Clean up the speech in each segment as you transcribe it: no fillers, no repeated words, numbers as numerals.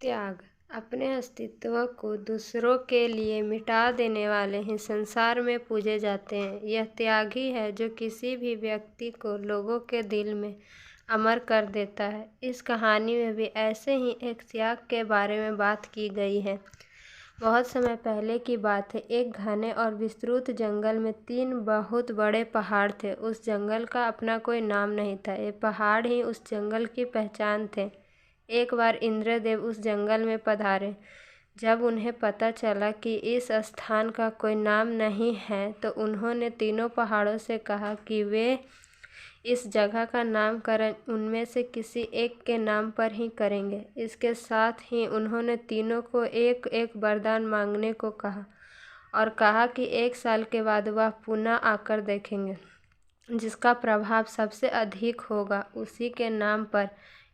त्याग अपने अस्तित्व को दूसरों के लिए मिटा देने वाले ही संसार में पूजे जाते हैं। यह त्याग ही है जो किसी भी व्यक्ति को लोगों के दिल में अमर कर देता है। इस कहानी में भी ऐसे ही एक त्याग के बारे में बात की गई है। बहुत समय पहले की बात है। एक घने और विस्तृत जंगल में 3 बहुत बड़े पहाड़ थे। उस जंगल का अपना कोई नाम नहीं था। ये पहाड़ ही उस जंगल की पहचान थे। एक बार इंद्रदेव उस जंगल में पधारे। जब उन्हें पता चला कि इस स्थान का कोई नाम नहीं है तो उन्होंने तीनों पहाड़ों से कहा कि वे इस जगह का नामकरण उनमें से किसी एक के नाम पर ही करेंगे। इसके साथ ही उन्होंने तीनों को एक एक वरदान मांगने को कहा और कहा कि 1 साल के बाद वह पुनः आकर देखेंगे। जिसका प्रभाव सबसे अधिक होगा उसी के नाम पर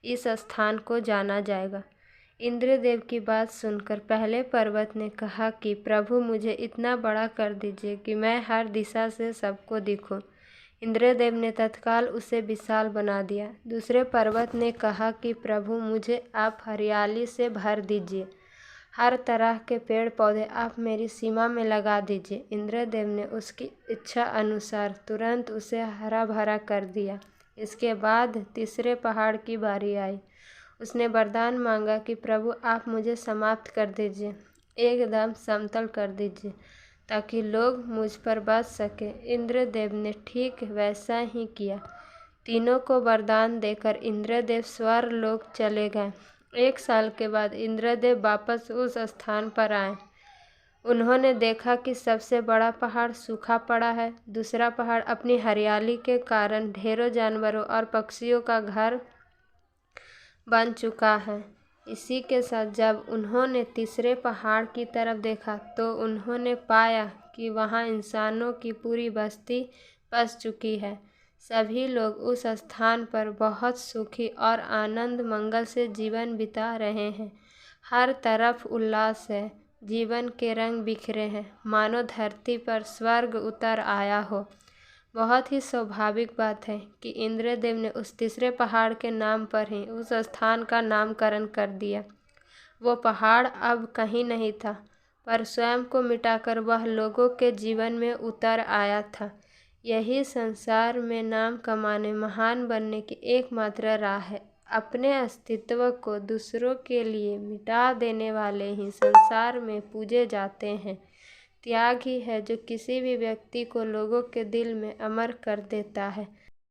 इस स्थान को जाना जाएगा। इंद्रदेव की बात सुनकर पहले पर्वत ने कहा कि प्रभु मुझे इतना बड़ा कर दीजिए कि मैं हर दिशा से सबको दिखूं। इंद्रदेव ने तत्काल उसे विशाल बना दिया। दूसरे पर्वत ने कहा कि प्रभु मुझे आप हरियाली से भर दीजिए, हर तरह के पेड़ पौधे आप मेरी सीमा में लगा दीजिए। इंद्रदेव ने उसकी इच्छा अनुसार तुरंत उसे हरा भरा कर दिया। इसके बाद तीसरे पहाड़ की बारी आई। उसने वरदान मांगा कि प्रभु आप मुझे समाप्त कर दीजिए, एकदम समतल कर दीजिए ताकि लोग मुझ पर बच सके। इंद्रदेव ने ठीक वैसा ही किया। तीनों को वरदान देकर इंद्रदेव स्वर्गलोक चले गए। 1 साल के बाद इंद्रदेव वापस उस स्थान पर आए। उन्होंने देखा कि सबसे बड़ा पहाड़ सूखा पड़ा है। दूसरा पहाड़ अपनी हरियाली के कारण ढेरों जानवरों और पक्षियों का घर बन चुका है। इसी के साथ जब उन्होंने तीसरे पहाड़ की तरफ देखा तो उन्होंने पाया कि वहाँ इंसानों की पूरी बस्ती बस चुकी है। सभी लोग उस स्थान पर बहुत सुखी और आनंद मंगल से जीवन बिता रहे हैं। हर तरफ उल्लास है, जीवन के रंग बिखरे हैं, मानो धरती पर स्वर्ग उतर आया हो। बहुत ही स्वाभाविक बात है कि इंद्रदेव ने उस तीसरे पहाड़ के नाम पर ही उस स्थान का नामकरण कर दिया। वो पहाड़ अब कहीं नहीं था, पर स्वयं को मिटाकर वह लोगों के जीवन में उतर आया था। यही संसार में नाम कमाने, महान बनने की एकमात्र राह है। अपने अस्तित्व को दूसरों के लिए मिटा देने वाले ही संसार में पूजे जाते हैं। त्याग ही है जो किसी भी व्यक्ति को लोगों के दिल में अमर कर देता है।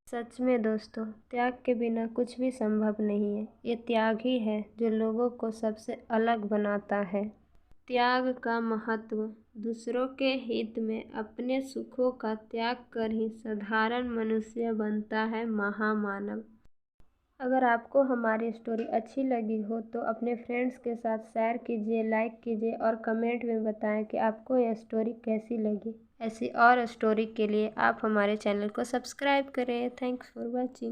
सच में दोस्तों, त्याग के बिना कुछ भी संभव नहीं है। ये त्याग ही है जो लोगों को सबसे अलग बनाता है। त्याग का महत्व। दूसरों के हित में अपने सुखों का त्याग कर ही साधारण मनुष्य बनता है महामानव। अगर आपको हमारी स्टोरी अच्छी लगी हो तो अपने फ्रेंड्स के साथ शेयर कीजिए, लाइक कीजिए और कमेंट में बताएं कि आपको यह स्टोरी कैसी लगी। ऐसी और स्टोरी के लिए आप हमारे चैनल को सब्सक्राइब करें। Thanks for watching.